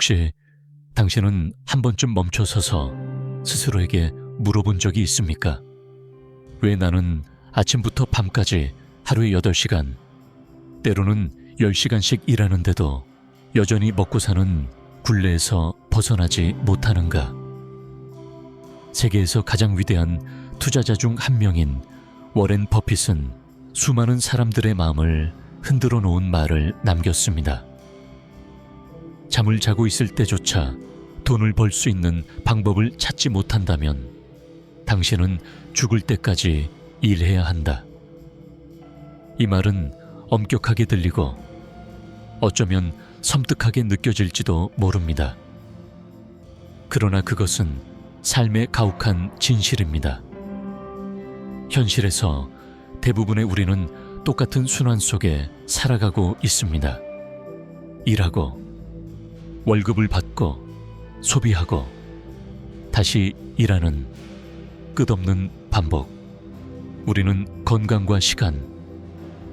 혹시 당신은 한 번쯤 멈춰서서 스스로에게 물어본 적이 있습니까? 왜 나는 아침부터 밤까지 하루에 8시간, 때로는 10시간씩 일하는데도 여전히 먹고 사는 굴레에서 벗어나지 못하는가? 세계에서 가장 위대한 투자자 중 한 명인 워렌 버핏은 수많은 사람들의 마음을 흔들어 놓은 말을 남겼습니다. 잠을 자고 있을 때조차 돈을 벌 수 있는 방법을 찾지 못한다면 당신은 죽을 때까지 일해야 한다. 이 말은 엄격하게 들리고 어쩌면 섬뜩하게 느껴질지도 모릅니다. 그러나 그것은 삶의 가혹한 진실입니다. 현실에서 대부분의 우리는 똑같은 순환 속에 살아가고 있습니다. 일하고, 월급을 받고, 소비하고, 다시 일하는 끝없는 반복. 우리는 건강과 시간,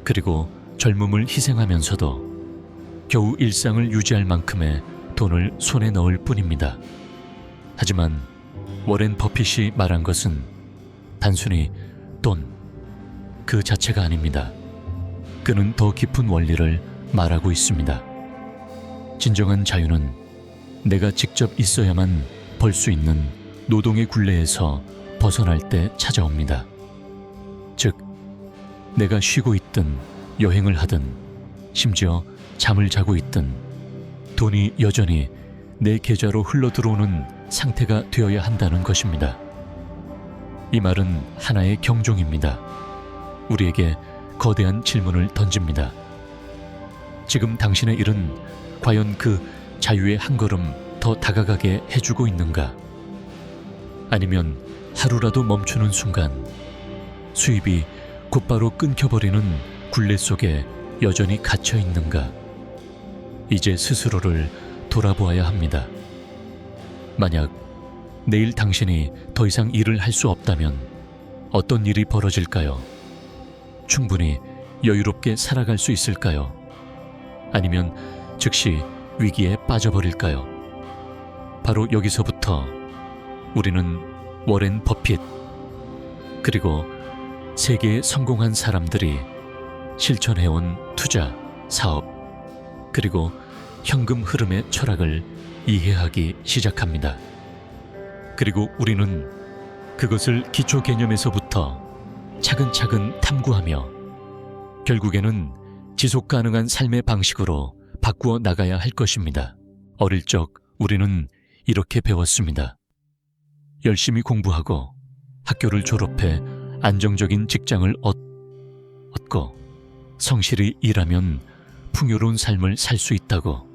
그리고 젊음을 희생하면서도 겨우 일상을 유지할 만큼의 돈을 손에 넣을 뿐입니다. 하지만 워렌 버핏이 말한 것은 단순히 돈 그 자체가 아닙니다. 그는 더 깊은 원리를 말하고 있습니다. 진정한 자유는 내가 직접 있어야만 벌 수 있는 노동의 굴레에서 벗어날 때 찾아옵니다. 즉, 내가 쉬고 있든 여행을 하든 심지어 잠을 자고 있든 돈이 여전히 내 계좌로 흘러들어오는 상태가 되어야 한다는 것입니다. 이 말은 하나의 경종입니다. 우리에게 거대한 질문을 던집니다. 지금 당신의 일은 과연 그 자유의 한 걸음 더 다가가게 해주고 있는가? 아니면 하루라도 멈추는 순간 수입이 곧바로 끊겨버리는 굴레 속에 여전히 갇혀 있는가? 이제 스스로를 돌아보아야 합니다. 만약 내일 당신이 더 이상 일을 할 수 없다면 어떤 일이 벌어질까요? 충분히 여유롭게 살아갈 수 있을까요? 아니면 즉시 위기에 빠져버릴까요? 바로 여기서부터 우리는 워렌 버핏 그리고 세계의 성공한 사람들이 실천해온 투자, 사업, 그리고 현금 흐름의 철학을 이해하기 시작합니다. 그리고 우리는 그것을 기초 개념에서부터 차근차근 탐구하며 결국에는 지속 가능한 삶의 방식으로 바꾸어 나가야 할 것입니다. 어릴 적 우리는 이렇게 배웠습니다. 열심히 공부하고 학교를 졸업해 안정적인 직장을 얻고 성실히 일하면 풍요로운 삶을 살 수 있다고.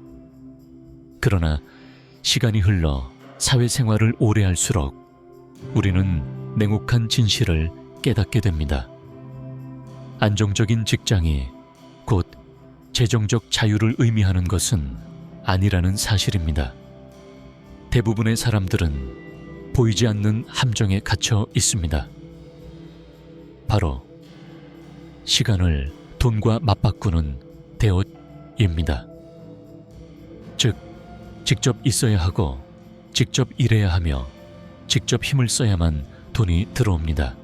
그러나 시간이 흘러 사회생활을 오래 할수록 우리는 냉혹한 진실을 깨닫게 됩니다. 안정적인 직장이 곧 재정적 자유를 의미하는 것은 아니라는 사실입니다. 대부분의 사람들은 보이지 않는 함정에 갇혀 있습니다. 바로 시간을 돈과 맞바꾸는 대옷입니다. 즉, 직접 있어야 하고 직접 일해야 하며 직접 힘을 써야만 돈이 들어옵니다.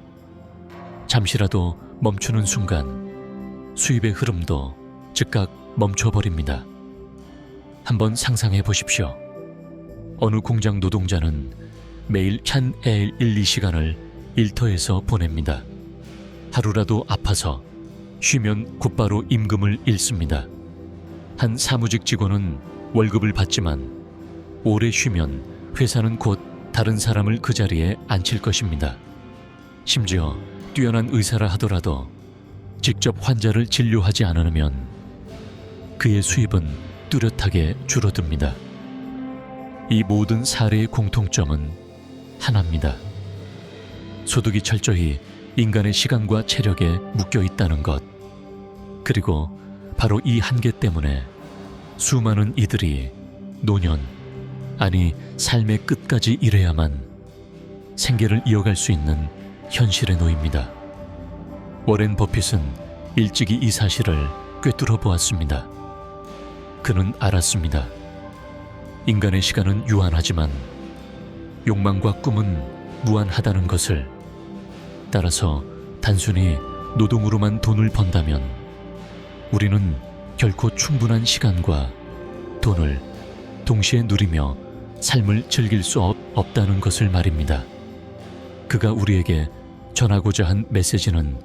잠시라도 멈추는 순간 수입의 흐름도 즉각 멈춰버립니다. 한번 상상해 보십시오. 어느 공장 노동자는 매일 한 1-2시간을 일터에서 보냅니다. 하루라도 아파서 쉬면 곧바로 임금을 잃습니다. 한 사무직 직원은 월급을 받지만 오래 쉬면 회사는 곧 다른 사람을 그 자리에 앉힐 것입니다. 심지어 뛰어난 의사라 하더라도 직접 환자를 진료하지 않으면 그의 수입은 뚜렷하게 줄어듭니다. 이 모든 사례의 공통점은 하나입니다. 소득이 철저히 인간의 시간과 체력에 묶여 있다는 것. 그리고 바로 이 한계 때문에 수많은 이들이 노년, 아니 삶의 끝까지 일해야만 생계를 이어갈 수 있는 현실에 놓입니다. 워렌 버핏은 일찍이 이 사실을 꿰뚫어 보았습니다. 그는 알았습니다. 인간의 시간은 유한하지만 욕망과 꿈은 무한하다는 것을, 따라서 단순히 노동으로만 돈을 번다면 우리는 결코 충분한 시간과 돈을 동시에 누리며 삶을 즐길 수 없다는 것을 말입니다. 그가 우리에게 전하고자 한 메시지는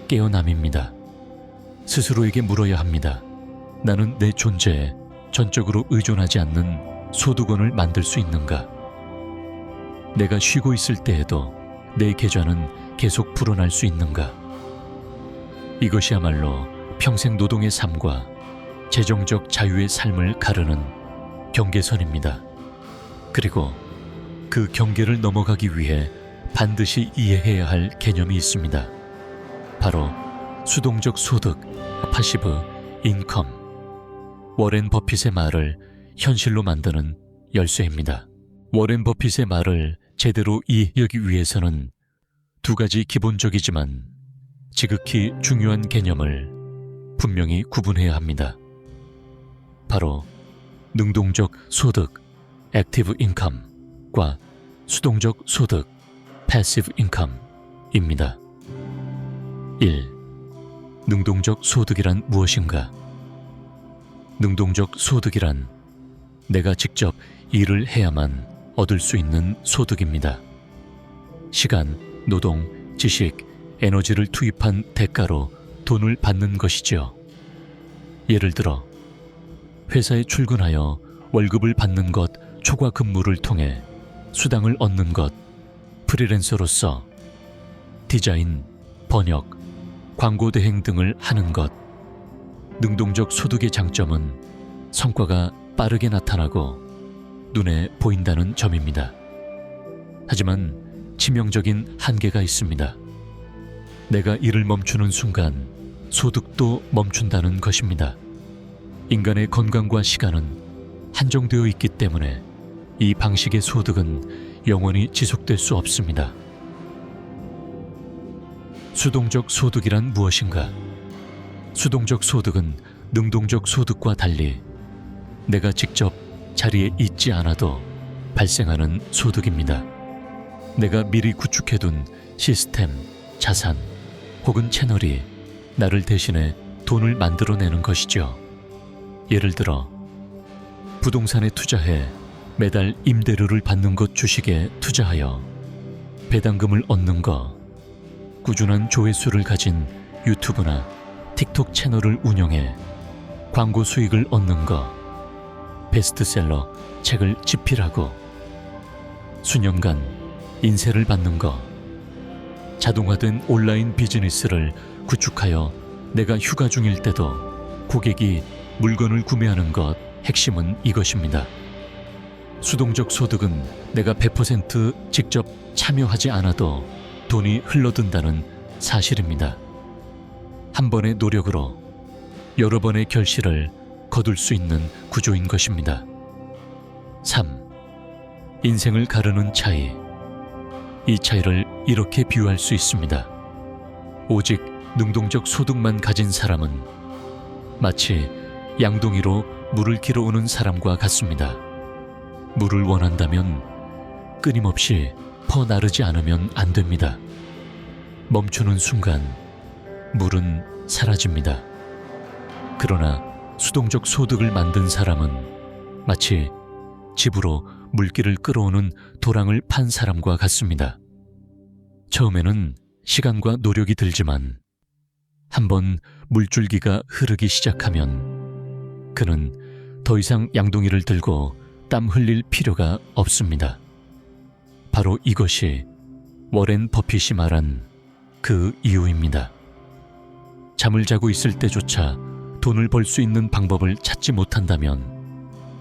깨어남입니다. 스스로에게 물어야 합니다. 나는 내 존재에 전적으로 의존하지 않는 소득원을 만들 수 있는가? 내가 쉬고 있을 때에도 내 계좌는 계속 불어날 수 있는가? 이것이야말로 평생 노동의 삶과 재정적 자유의 삶을 가르는 경계선입니다. 그리고 그 경계를 넘어가기 위해 반드시 이해해야 할 개념이 있습니다. 바로 수동적 소득, 파시브 인컴. 워렌 버핏의 말을 현실로 만드는 열쇠입니다. 워렌 버핏의 말을 제대로 이해하기 위해서는 두 가지 기본적이지만 지극히 중요한 개념을 분명히 구분해야 합니다. 바로 능동적 소득, 액티브 인컴과 수동적 소득, 패시브 인컴입니다. 1. 능동적 소득이란 무엇인가? 능동적 소득이란 내가 직접 일을 해야만 얻을 수 있는 소득입니다. 시간, 노동, 지식, 에너지를 투입한 대가로 돈을 받는 것이죠. 예를 들어 회사에 출근하여 월급을 받는 것, 초과 근무를 통해 수당을 얻는 것, 프리랜서로서 디자인, 번역, 광고 대행 등을 하는 것. 능동적 소득의 장점은 성과가 빠르게 나타나고 눈에 보인다는 점입니다. 하지만 치명적인 한계가 있습니다. 내가 일을 멈추는 순간 소득도 멈춘다는 것입니다. 인간의 건강과 시간은 한정되어 있기 때문에 이 방식의 소득은 영원히 지속될 수 없습니다. 수동적 소득이란 무엇인가? 수동적 소득은 능동적 소득과 달리 내가 직접 자리에 있지 않아도 발생하는 소득입니다. 내가 미리 구축해둔 시스템, 자산 혹은 채널이 나를 대신해 돈을 만들어내는 것이죠. 예를 들어 부동산에 투자해 매달 임대료를 받는 것, 주식에 투자하여 배당금을 얻는 것, 꾸준한 조회수를 가진 유튜브나 틱톡 채널을 운영해 광고 수익을 얻는 것, 베스트셀러 책을 집필하고 수년간 인세를 받는 것, 자동화된 온라인 비즈니스를 구축하여 내가 휴가 중일 때도 고객이 물건을 구매하는 것. 핵심은 이것입니다. 수동적 소득은 내가 100% 직접 참여하지 않아도 돈이 흘러든다는 사실입니다. 한 번의 노력으로 여러 번의 결실을 거둘 수 있는 구조인 것입니다. 3. 인생을 가르는 차이. 이 차이를 이렇게 비유할 수 있습니다. 오직 능동적 소득만 가진 사람은 마치 양동이로 물을 길어오는 사람과 같습니다. 물을 원한다면 끊임없이 퍼나르지 않으면 안 됩니다. 멈추는 순간 물은 사라집니다. 그러나 수동적 소득을 만든 사람은 마치 집으로 물기를 끌어오는 도랑을 판 사람과 같습니다. 처음에는 시간과 노력이 들지만 한번 물줄기가 흐르기 시작하면 그는 더 이상 양동이를 들고 땀 흘릴 필요가 없습니다. 바로 이것이 워렌 버핏이 말한 그 이유입니다. 잠을 자고 있을 때조차 돈을 벌 수 있는 방법을 찾지 못한다면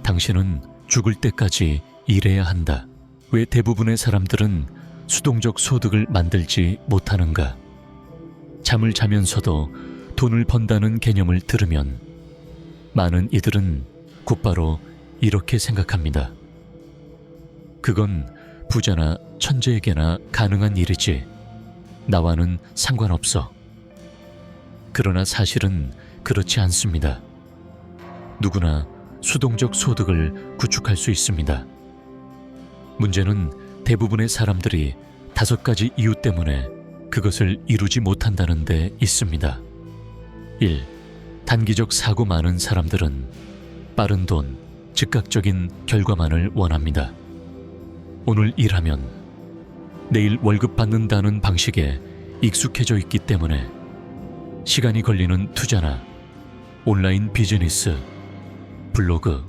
당신은 죽을 때까지 일해야 한다. 왜 대부분의 사람들은 수동적 소득을 만들지 못하는가? 잠을 자면서도 돈을 번다는 개념을 들으면 많은 이들은 곧바로 이렇게 생각합니다. 그건 부자나 천재에게나 가능한 일이지 나와는 상관없어. 그러나 사실은 그렇지 않습니다. 누구나 수동적 소득을 구축할 수 있습니다. 문제는 대부분의 사람들이 5가지 이유 때문에 그것을 이루지 못한다는 데 있습니다. 1. 단기적 사고 많은 사람들은 빠른 돈, 즉각적인 결과만을 원합니다. 오늘 일하면 내일 월급 받는다는 방식에 익숙해져 있기 때문에 시간이 걸리는 투자나 온라인 비즈니스, 블로그,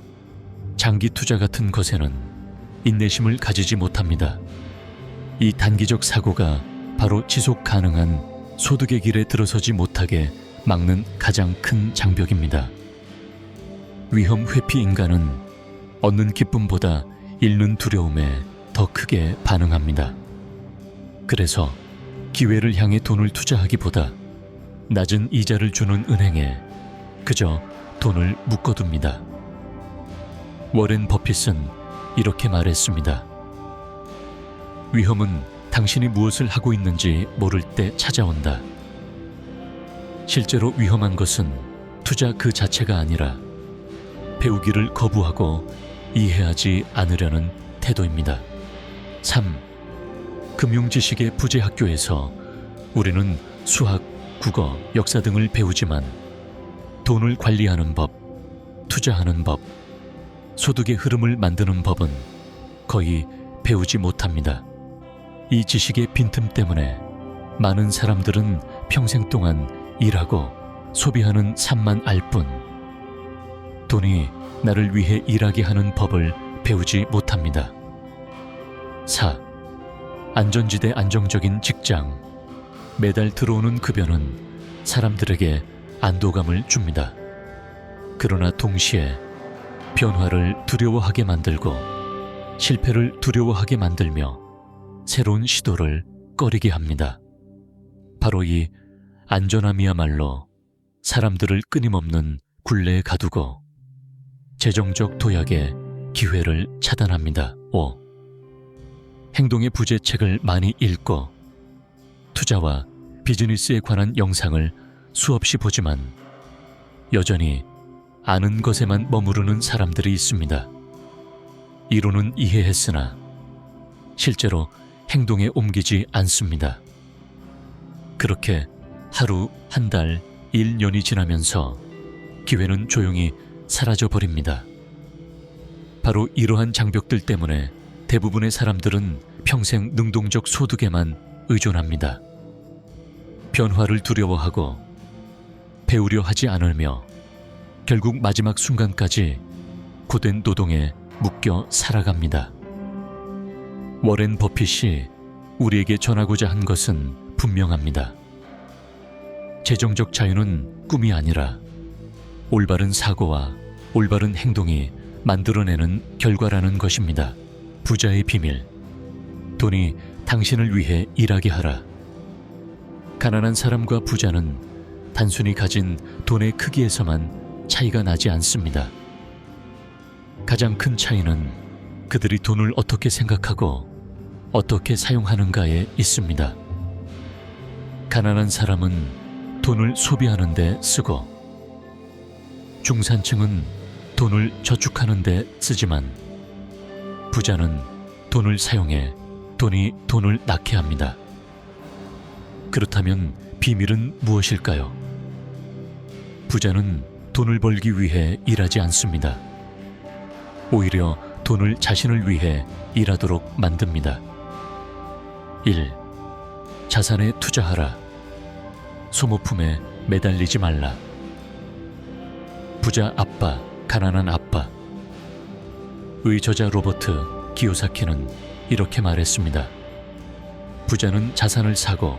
장기 투자 같은 것에는 인내심을 가지지 못합니다. 이 단기적 사고가 바로 지속 가능한 소득의 길에 들어서지 못하게 막는 가장 큰 장벽입니다. 위험 회피 인간은 얻는 기쁨보다 잃는 두려움에 더 크게 반응합니다. 그래서 기회를 향해 돈을 투자하기보다 낮은 이자를 주는 은행에 그저 돈을 묶어둡니다. 워렌 버핏은 이렇게 말했습니다. 위험은 당신이 무엇을 하고 있는지 모를 때 찾아온다. 실제로 위험한 것은 투자 그 자체가 아니라 배우기를 거부하고 이해하지 않으려는 태도입니다. 3. 금융 지식의 부재 학교에서 우리는 수학, 국어, 역사 등을 배우지만 돈을 관리하는 법, 투자하는 법, 소득의 흐름을 만드는 법은 거의 배우지 못합니다. 이 지식의 빈틈 때문에 많은 사람들은 평생 동안 일하고 소비하는 삶만 알 뿐 돈이 나를 위해 일하게 하는 법을 배우지 못합니다. 4. 안전지대 안정적인 직장, 매달 들어오는 급여는 사람들에게 안도감을 줍니다. 그러나 동시에 변화를 두려워하게 만들고 실패를 두려워하게 만들며 새로운 시도를 꺼리게 합니다. 바로 이 안전함이야말로 사람들을 끊임없는 굴레에 가두고 재정적 도약의 기회를 차단합니다. 5. 행동의 부재책을 많이 읽고 투자와 비즈니스에 관한 영상을 수없이 보지만 여전히 아는 것에만 머무르는 사람들이 있습니다. 이론은 이해했으나 실제로 행동에 옮기지 않습니다. 그렇게 하루, 한 달, 1년이 지나면서 기회는 조용히 사라져 버립니다. 바로 이러한 장벽들 때문에 대부분의 사람들은 평생 능동적 소득에만 의존합니다. 변화를 두려워하고 배우려 하지 않으며 결국 마지막 순간까지 고된 노동에 묶여 살아갑니다. 워렌 버핏이 우리에게 전하고자 한 것은 분명합니다. 재정적 자유는 꿈이 아니라 올바른 사고와 올바른 행동이 만들어내는 결과라는 것입니다. 부자의 비밀. 돈이 당신을 위해 일하게 하라. 가난한 사람과 부자는 단순히 가진 돈의 크기에서만 차이가 나지 않습니다. 가장 큰 차이는 그들이 돈을 어떻게 생각하고 어떻게 사용하는가에 있습니다. 가난한 사람은 돈을 소비하는 데 쓰고 중산층은 돈을 저축하는 데 쓰지만 부자는 돈을 사용해 돈이 돈을 낳게 합니다. 그렇다면 비밀은 무엇일까요? 부자는 돈을 벌기 위해 일하지 않습니다. 오히려 돈을 자신을 위해 일하도록 만듭니다. 1. 자산에 투자하라. 소모품에 매달리지 말라. 부자 아빠, 가난한 아빠. 의 저자 로버트 기요사키는 이렇게 말했습니다. 부자는 자산을 사고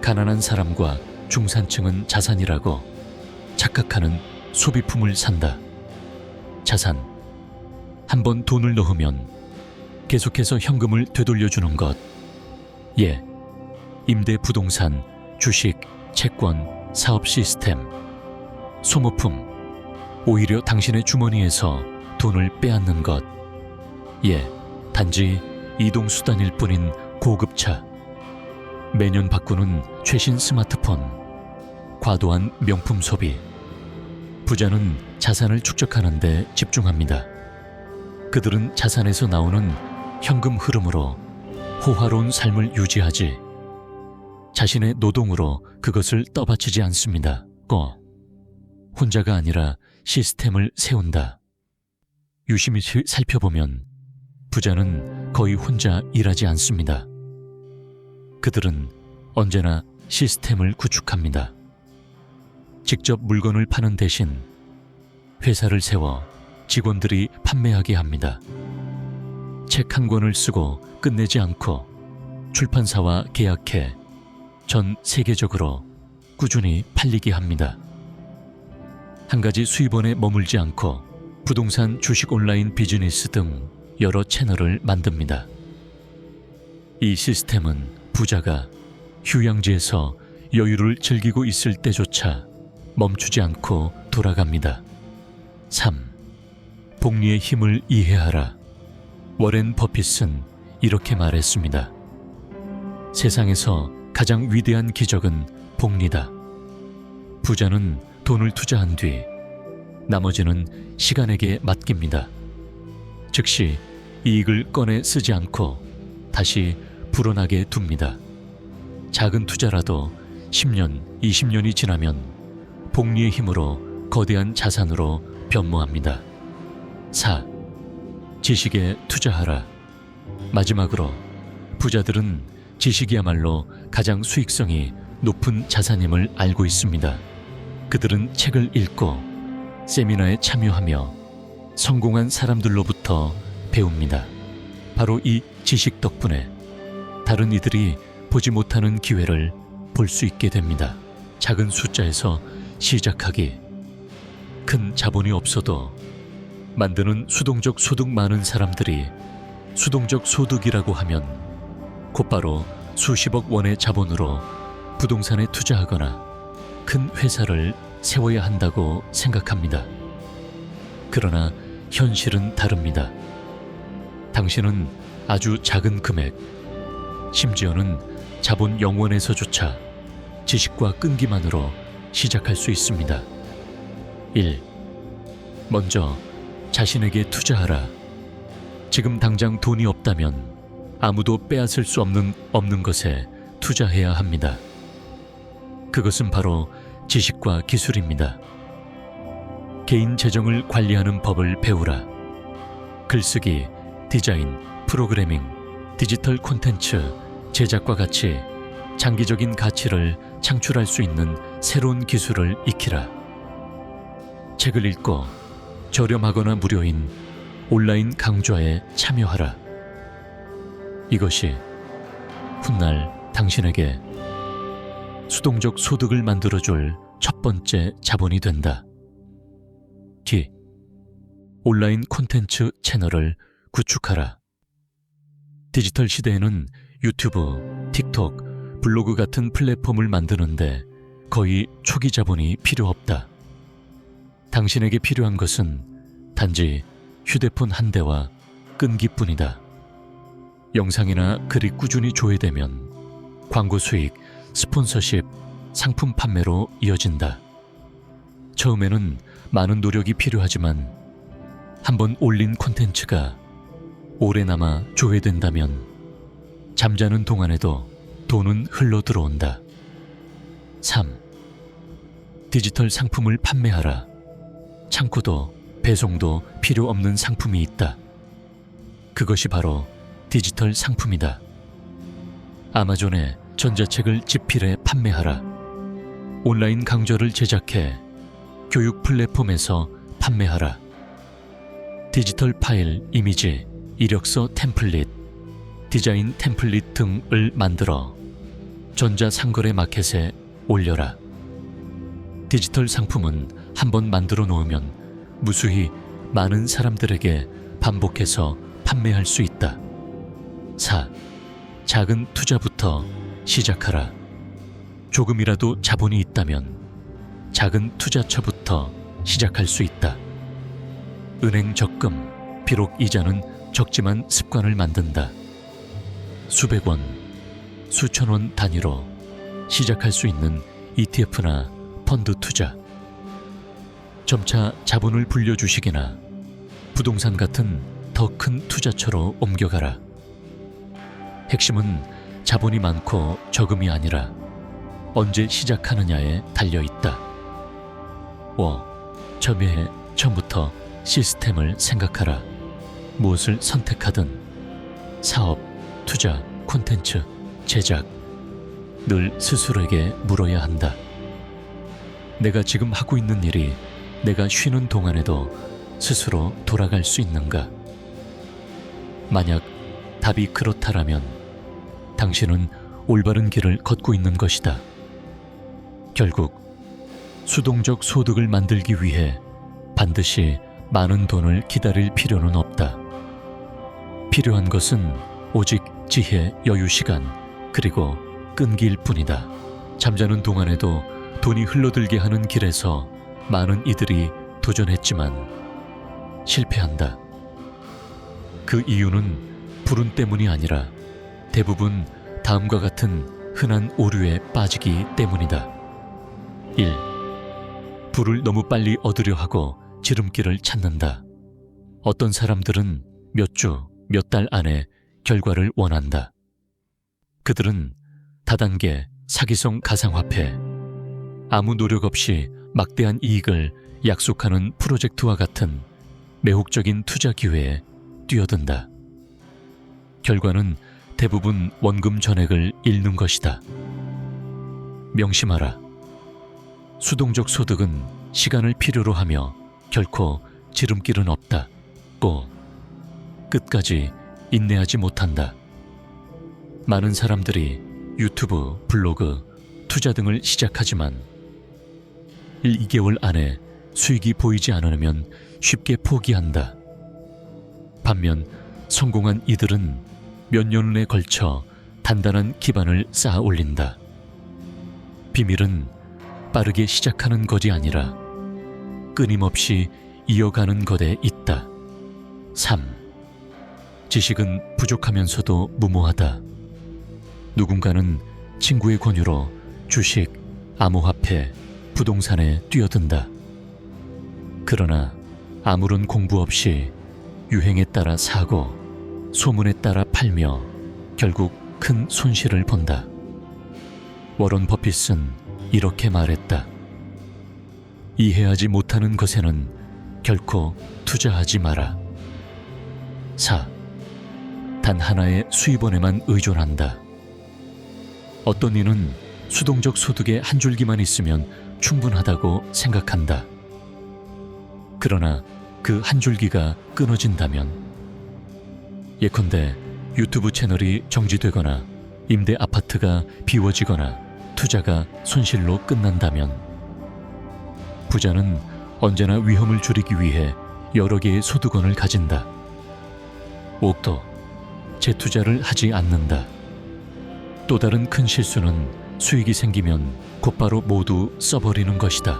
가난한 사람과 중산층은 자산이라고 착각하는 소비품을 산다. 자산. 한번 돈을 넣으면 계속해서 현금을 되돌려주는 것. 예. 임대 부동산, 주식, 채권, 사업 시스템. 소모품. 오히려 당신의 주머니에서 돈을 빼앗는 것. 예. 단지 이동수단일 뿐인 고급차. 매년 바꾸는 최신 스마트폰. 과도한 명품 소비. 부자는 자산을 축적하는 데 집중합니다. 그들은 자산에서 나오는 현금 흐름으로 호화로운 삶을 유지하지 자신의 노동으로 그것을 떠받치지 않습니다. 혼자가 아니라 시스템을 세운다. 유심히 살펴보면 부자는 거의 혼자 일하지 않습니다. 그들은 언제나 시스템을 구축합니다. 직접 물건을 파는 대신 회사를 세워 직원들이 판매하게 합니다. 책 한 권을 쓰고 끝내지 않고 출판사와 계약해 전 세계적으로 꾸준히 팔리게 합니다. 한 가지 수입원에 머물지 않고 부동산, 주식 온라인 비즈니스 등 여러 채널을 만듭니다. 이 시스템은 부자가 휴양지에서 여유를 즐기고 있을 때조차 멈추지 않고 돌아갑니다. 3. 복리의 힘을 이해하라. 워렌 버핏은 이렇게 말했습니다. 세상에서 가장 위대한 기적은 복리다. 부자는 돈을 투자한 뒤 나머지는 시간에게 맡깁니다. 즉시 이익을 꺼내 쓰지 않고 다시 불어나게 둡니다. 작은 투자라도 10년, 20년이 지나면 복리의 힘으로 거대한 자산으로 변모합니다. 4. 지식에 투자하라. 마지막으로 부자들은 지식이야말로 가장 수익성이 높은 자산임을 알고 있습니다. 그들은 책을 읽고 세미나에 참여하며 성공한 사람들로부터 배웁니다. 바로 이 지식 덕분에 다른 이들이 보지 못하는 기회를 볼 수 있게 됩니다. 작은 숫자에서 시작하기. 큰 자본이 없어도 만드는 수동적 소득 많은 사람들이 수동적 소득이라고 하면 곧바로 수십억 원의 자본으로 부동산에 투자하거나 큰 회사를 세워야 한다고 생각합니다. 그러나 현실은 다릅니다. 당신은 아주 작은 금액, 심지어는 자본 0원에서조차 지식과 끈기만으로 시작할 수 있습니다. 1. 먼저 자신에게 투자하라. 지금 당장 돈이 없다면 아무도 빼앗을 수 없는 것에 투자해야 합니다. 그것은 바로 지식과 기술입니다. 개인 재정을 관리하는 법을 배우라. 글쓰기, 디자인, 프로그래밍, 디지털 콘텐츠, 제작과 같이 장기적인 가치를 창출할 수 있는 새로운 기술을 익히라. 책을 읽고 저렴하거나 무료인 온라인 강좌에 참여하라. 이것이 훗날 당신에게 수동적 소득을 만들어줄 첫 번째 자본이 된다. 뒤. 온라인 콘텐츠 채널을 구축하라. 디지털 시대에는 유튜브, 틱톡, 블로그 같은 플랫폼을 만드는데 거의 초기 자본이 필요 없다. 당신에게 필요한 것은 단지 휴대폰 한 대와 끈기뿐이다. 영상이나 글이 꾸준히 조회되면 광고 수익, 스폰서십, 상품 판매로 이어진다. 처음에는 많은 노력이 필요하지만 한번 올린 콘텐츠가 오래남아 조회된다면 잠자는 동안에도 돈은 흘러 들어온다. 3. 디지털 상품을 판매하라. 창고도 배송도 필요 없는 상품이 있다. 그것이 바로 디지털 상품이다. 아마존에 전자책을 집필해 판매하라. 온라인 강좌를 제작해 교육 플랫폼에서 판매하라. 디지털 파일, 이미지, 이력서 템플릿, 디자인 템플릿 등을 만들어 전자상거래 마켓에 올려라. 디지털 상품은 한번 만들어 놓으면 무수히 많은 사람들에게 반복해서 판매할 수 있다. 4. 작은 투자부터 시작하라. 조금이라도 자본이 있다면 작은 투자처부터 시작할 수 있다. 은행 적금, 비록 이자는 적지만 습관을 만든다. 수백 원, 수천 원 단위로 시작할 수 있는 ETF나 펀드 투자. 점차 자본을 불려주시기나 부동산 같은 더 큰 투자처로 옮겨가라. 핵심은 자본이 많고 적음이 아니라 언제 시작하느냐에 달려있다. 점유해 처음부터 시스템을 생각하라. 무엇을 선택하든 사업, 투자, 콘텐츠, 제작 늘 스스로에게 물어야 한다. 내가 지금 하고 있는 일이 내가 쉬는 동안에도 스스로 돌아갈 수 있는가? 만약 답이 그렇다라면 당신은 올바른 길을 걷고 있는 것이다. 결국 수동적 소득을 만들기 위해 반드시 많은 돈을 기다릴 필요는 없다. 필요한 것은 오직 지혜, 여유, 시간, 그리고 끈기일 뿐이다. 잠자는 동안에도 돈이 흘러들게 하는 길에서 많은 이들이 도전했지만 실패한다. 그 이유는 불운 때문이 아니라 대부분 다음과 같은 흔한 오류에 빠지기 때문이다. 1. 불을 너무 빨리 얻으려 하고 지름길을 찾는다. 어떤 사람들은 몇 주, 몇 달 안에 결과를 원한다. 그들은 다단계 사기성 가상화폐, 아무 노력 없이 막대한 이익을 약속하는 프로젝트와 같은 매혹적인 투자 기회에 뛰어든다. 결과는 대부분 원금 전액을 잃는 것이다. 명심하라. 수동적 소득은 시간을 필요로 하며 결코 지름길은 없다. 끝까지 인내하지 못한다. 많은 사람들이 유튜브, 블로그, 투자 등을 시작하지만 1-2개월 안에 수익이 보이지 않으면 쉽게 포기한다. 반면 성공한 이들은 몇 년에 걸쳐 단단한 기반을 쌓아 올린다. 비밀은 빠르게 시작하는 것이 아니라 끊임없이 이어가는 것에 있다. 3. 지식은 부족하면서도 무모하다. 누군가는 친구의 권유로 주식, 암호화폐, 부동산에 뛰어든다. 그러나 아무런 공부 없이 유행에 따라 사고 소문에 따라 팔며 결국 큰 손실을 본다. 워런 버핏은 이렇게 말했다. 이해하지 못하는 것에는 결코 투자하지 마라. 4. 단 하나의 수입원에만 의존한다. 어떤 이는 수동적 소득의 한 줄기만 있으면 충분하다고 생각한다. 그러나 그 한 줄기가 끊어진다면, 예컨대 유튜브 채널이 정지되거나 임대 아파트가 비워지거나 투자가 손실로 끝난다면, 부자는 언제나 위험을 줄이기 위해 여러 개의 소득원을 가진다. 옥도 재투자를 하지 않는다. 또 다른 큰 실수는 수익이 생기면 곧바로 모두 써버리는 것이다.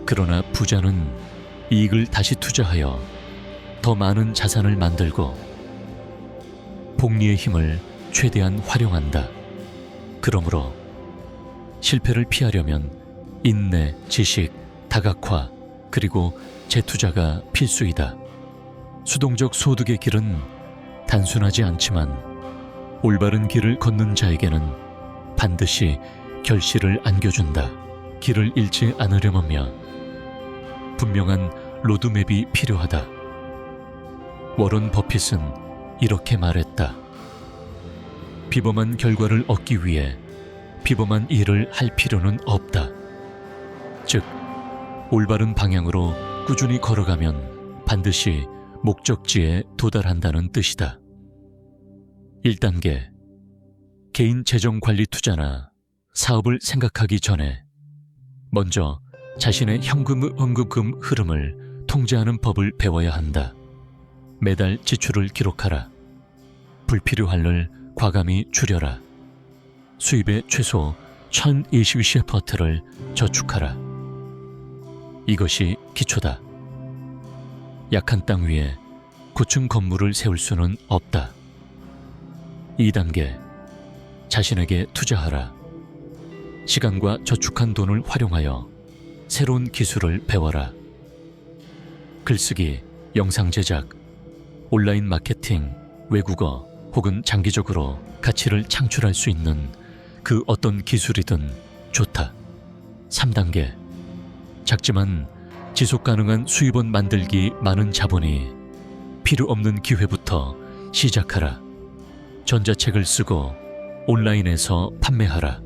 그러나 부자는 이익을 다시 투자하여 더 많은 자산을 만들고 복리의 힘을 최대한 활용한다. 그러므로 실패를 피하려면 인내, 지식, 다각화, 그리고 재투자가 필수이다. 수동적 소득의 길은 단순하지 않지만 올바른 길을 걷는 자에게는 반드시 결실을 안겨준다. 길을 잃지 않으려면 분명한 로드맵이 필요하다. 워런 버핏은 이렇게 말했다. 비범한 결과를 얻기 위해 비범한 일을 할 필요는 없다. 즉, 올바른 방향으로 꾸준히 걸어가면 반드시 목적지에 도달한다는 뜻이다. 1단계, 개인 재정 관리 투자나 사업을 생각하기 전에 먼저 자신의 현금 흐름을 통제하는 법을 배워야 한다. 매달 지출을 기록하라. 불필요할 일 과감히 줄여라. 수입의 최소 1020%를 저축하라. 이것이 기초다. 약한 땅 위에 고층 건물을 세울 수는 없다. 2단계, 자신에게 투자하라. 시간과 저축한 돈을 활용하여 새로운 기술을 배워라. 글쓰기, 영상 제작, 온라인 마케팅, 외국어 혹은 장기적으로 가치를 창출할 수 있는 그 어떤 기술이든 좋다. 3단계. 작지만 지속 가능한 수입원 만들기 많은 자본이 필요 없는 기회부터 시작하라. 전자책을 쓰고 온라인에서 판매하라.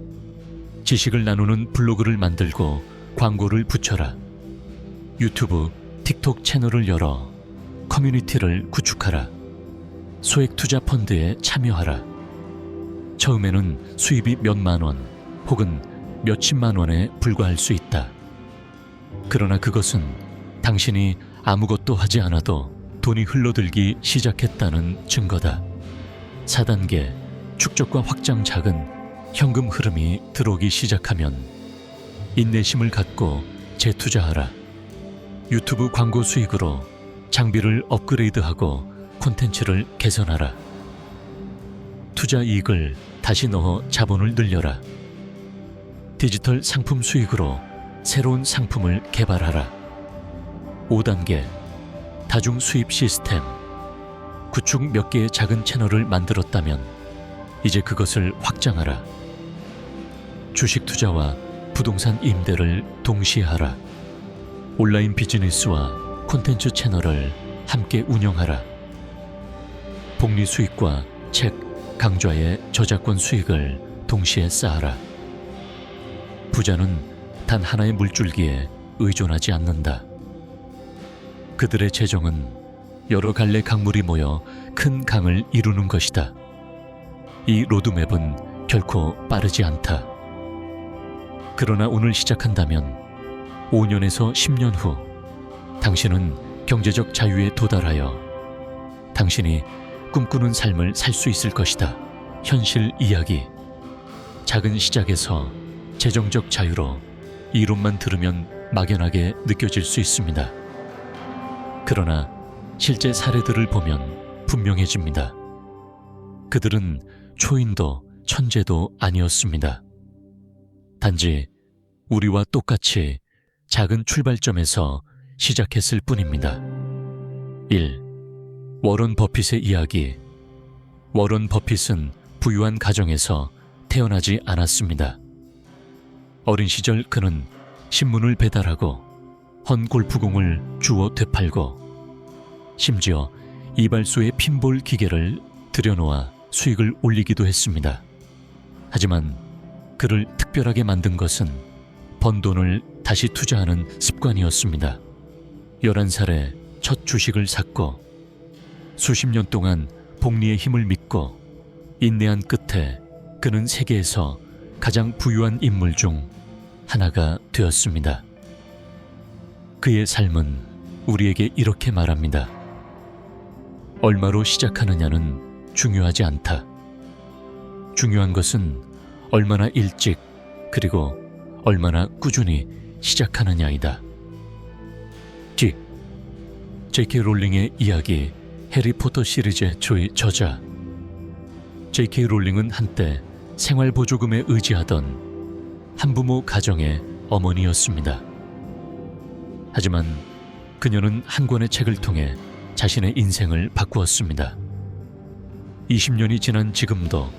지식을 나누는 블로그를 만들고 광고를 붙여라. 유튜브, 틱톡 채널을 열어 커뮤니티를 구축하라. 소액 투자 펀드에 참여하라. 처음에는 수입이 몇만 원 혹은 몇십만 원에 불과할 수 있다. 그러나 그것은 당신이 아무것도 하지 않아도 돈이 흘러들기 시작했다는 증거다. 4단계. 축적과 확장. 작은 현금 흐름이 들어오기 시작하면 인내심을 갖고 재투자하라. 유튜브 광고 수익으로 장비를 업그레이드하고 콘텐츠를 개선하라. 투자 이익을 다시 넣어 자본을 늘려라. 디지털 상품 수익으로 새로운 상품을 개발하라. 5단계. 다중 수입 시스템. 구축 몇 개의 작은 채널을 만들었다면 이제 그것을 확장하라. 주식 투자와 부동산 임대를 동시에 하라. 온라인 비즈니스와 콘텐츠 채널을 함께 운영하라. 복리 수익과 책, 강좌의 저작권 수익을 동시에 쌓아라. 부자는 단 하나의 물줄기에 의존하지 않는다. 그들의 재정은 여러 갈래 강물이 모여 큰 강을 이루는 것이다. 이 로드맵은 결코 빠르지 않다. 그러나 오늘 시작한다면 5년에서 10년 후 당신은 경제적 자유에 도달하여 당신이 꿈꾸는 삶을 살 수 있을 것이다. 현실 이야기. 작은 시작에서 재정적 자유로 이론만 들으면 막연하게 느껴질 수 있습니다. 그러나 실제 사례들을 보면 분명해집니다. 그들은 초인도 천재도 아니었습니다. 단지 우리와 똑같이 작은 출발점에서 시작했을 뿐입니다. 1. 워런 버핏의 이야기. 워런 버핏은 부유한 가정에서 태어나지 않았습니다. 어린 시절 그는 신문을 배달하고 헌 골프공을 주워 되팔고 심지어 이발소의 핀볼 기계를 들여놓아 수익을 올리기도 했습니다. 하지만 그를 특별하게 만든 것은 번 돈을 다시 투자하는 습관이었습니다. 11살에 첫 주식을 샀고 수십 년 동안 복리의 힘을 믿고 인내한 끝에 그는 세계에서 가장 부유한 인물 중 하나가 되었습니다. 그의 삶은 우리에게 이렇게 말합니다. 얼마로 시작하느냐는 중요하지 않다. 중요한 것은 얼마나 일찍 그리고 얼마나 꾸준히 시작하느냐이다. J.K. 롤링의 이야기 해리포터 시리즈의 조의 저자. J.K. 롤링은 한때 생활보조금에 의지하던 한부모 가정의 어머니였습니다. 하지만 그녀는 한 권의 책을 통해 자신의 인생을 바꾸었습니다. 20년이 지난 지금도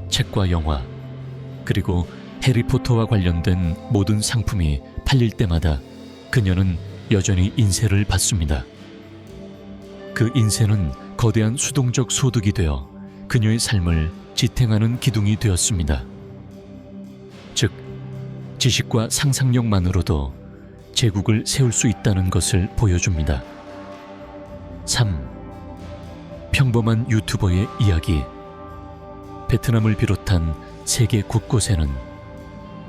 책과 영화 그리고 해리포터와 관련된 모든 상품이 팔릴 때마다 그녀는 여전히 인세를 받습니다. 그 인세는 거대한 수동적 소득이 되어 그녀의 삶을 지탱하는 기둥이 되었습니다. 즉, 지식과 상상력만으로도 제국을 세울 수 있다는 것을 보여줍니다. 3. 평범한 유튜버의 이야기. 베트남을 비롯한 세계 곳곳에는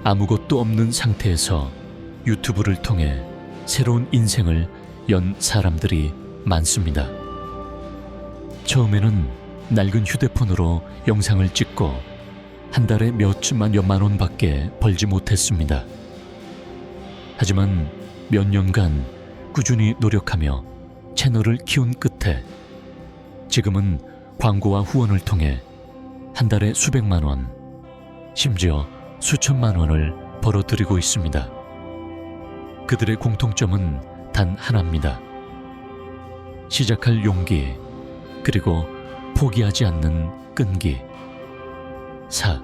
아무것도 없는 상태에서 유튜브를 통해 새로운 인생을 연 사람들이 많습니다. 처음에는 낡은 휴대폰으로 영상을 찍고 한 달에 몇만 원밖에 벌지 못했습니다. 하지만 몇 년간 꾸준히 노력하며 채널을 키운 끝에 지금은 광고와 후원을 통해 한 달에 수백만 원, 심지어 수천만 원을 벌어들이고 있습니다. 그들의 공통점은 단 하나입니다. 시작할 용기, 그리고 포기하지 않는 끈기. 4.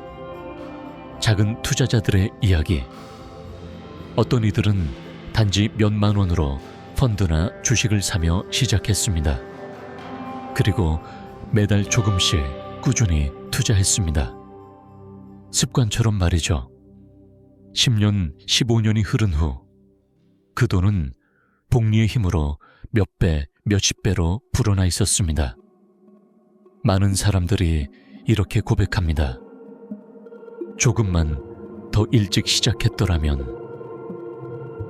작은 투자자들의 이야기. 어떤 이들은 단지 몇만 원으로 펀드나 주식을 사며 시작했습니다. 그리고 매달 조금씩 꾸준히 투자했습니다. 습관처럼 말이죠. 10년, 15년이 흐른 후 그 돈은 복리의 힘으로 몇 배, 몇십 배로 불어나 있었습니다. 많은 사람들이 이렇게 고백합니다. 조금만 더 일찍 시작했더라면.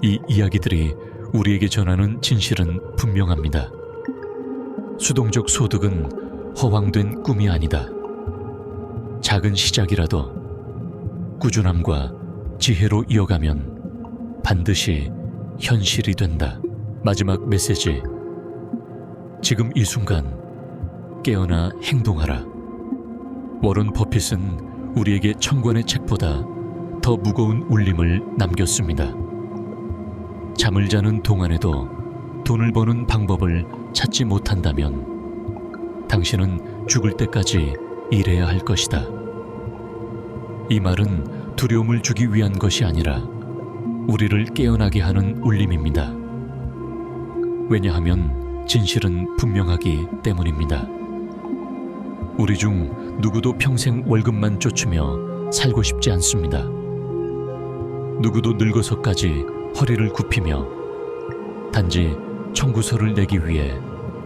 이 이야기들이 우리에게 전하는 진실은 분명합니다. 수동적 소득은 허황된 꿈이 아니다. 작은 시작이라도 꾸준함과 지혜로 이어가면 반드시 현실이 된다. 마지막 메시지. 지금 이 순간 깨어나 행동하라. 워런 버핏은 우리에게 천권의 책보다 더 무거운 울림을 남겼습니다. 잠을 자는 동안에도 돈을 버는 방법을 찾지 못한다면 당신은 죽을 때까지 일해야 할 것이다. 이 말은 두려움을 주기 위한 것이 아니라 우리를 깨어나게 하는 울림입니다. 왜냐하면 진실은 분명하기 때문입니다. 우리 중 누구도 평생 월급만 쫓으며 살고 싶지 않습니다. 누구도 늙어서까지 허리를 굽히며 단지 청구서를 내기 위해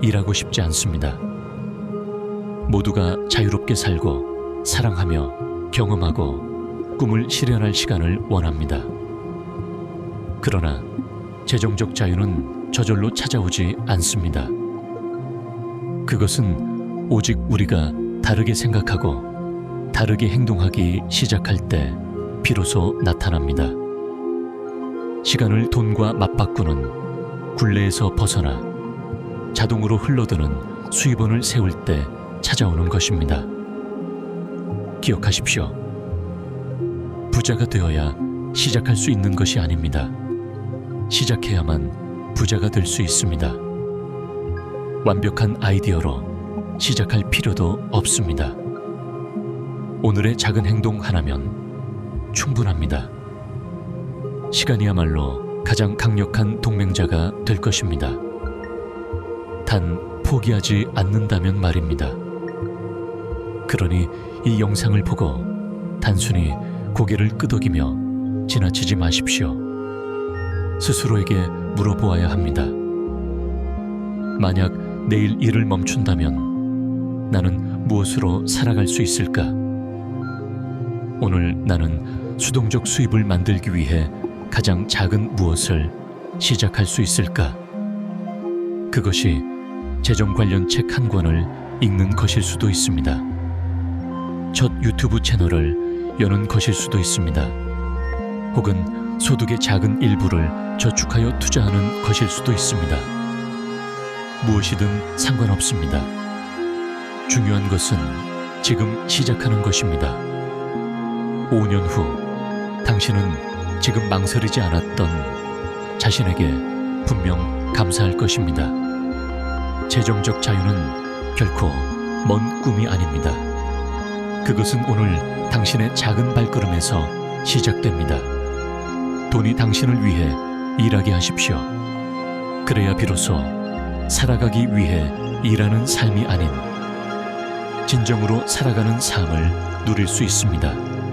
일하고 싶지 않습니다. 모두가 자유롭게 살고 사랑하며 경험하고 꿈을 실현할 시간을 원합니다. 그러나 재정적 자유는 저절로 찾아오지 않습니다. 그것은 오직 우리가 다르게 생각하고 다르게 행동하기 시작할 때 비로소 나타납니다. 시간을 돈과 맞바꾸는 굴레에서 벗어나 자동으로 흘러드는 수입원을 세울 때 찾아오는 것입니다. 기억하십시오. 부자가 되어야 시작할 수 있는 것이 아닙니다. 시작해야만 부자가 될 수 있습니다. 완벽한 아이디어로 시작할 필요도 없습니다. 오늘의 작은 행동 하나면 충분합니다. 시간이야말로 가장 강력한 동맹자가 될 것입니다. 단 포기하지 않는다면 말입니다. 그러니 이 영상을 보고 단순히 고개를 끄덕이며 지나치지 마십시오. 스스로에게 물어보아야 합니다. 만약 내일 일을 멈춘다면 나는 무엇으로 살아갈 수 있을까? 오늘 나는 수동적 수입을 만들기 위해 가장 작은 무엇을 시작할 수 있을까? 그것이 재정 관련 책 한 권을 읽는 것일 수도 있습니다. 첫 유튜브 채널을 여는 것일 수도 있습니다. 혹은 소득의 작은 일부를 저축하여 투자하는 것일 수도 있습니다. 무엇이든 상관없습니다. 중요한 것은 지금 시작하는 것입니다. 5년 후 당신은 지금 망설이지 않았던 자신에게 분명 감사할 것입니다. 재정적 자유는 결코 먼 꿈이 아닙니다. 그것은 오늘 당신의 작은 발걸음에서 시작됩니다. 돈이 당신을 위해 일하게 하십시오. 그래야 비로소 살아가기 위해 일하는 삶이 아닌 진정으로 살아가는 삶을 누릴 수 있습니다.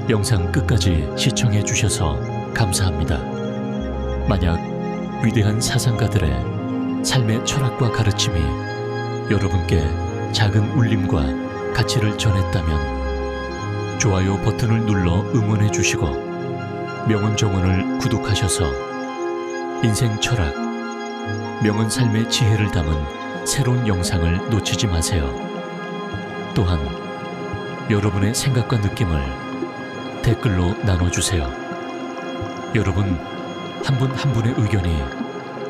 영상 끝까지 시청해 주셔서 감사합니다. 만약 위대한 사상가들의 삶의 철학과 가르침이 여러분께 작은 울림과 가치를 전했다면 좋아요 버튼을 눌러 응원해 주시고 명언정언을 구독하셔서 인생 철학, 명언 삶의 지혜를 담은 새로운 영상을 놓치지 마세요. 또한 여러분의 생각과 느낌을 댓글로 나눠주세요. 여러분 한 분 한 분의 의견이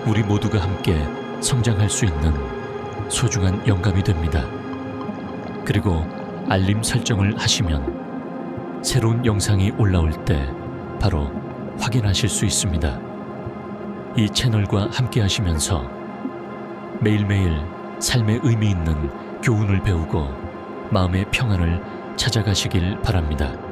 우리 모두가 함께 성장할 수 있는 소중한 영감이 됩니다. 그리고 알림 설정을 하시면 새로운 영상이 올라올 때 바로 확인하실 수 있습니다. 이 채널과 함께 하시면서 매일매일 삶의 의미 있는 교훈을 배우고 마음의 평안을 찾아가시길 바랍니다.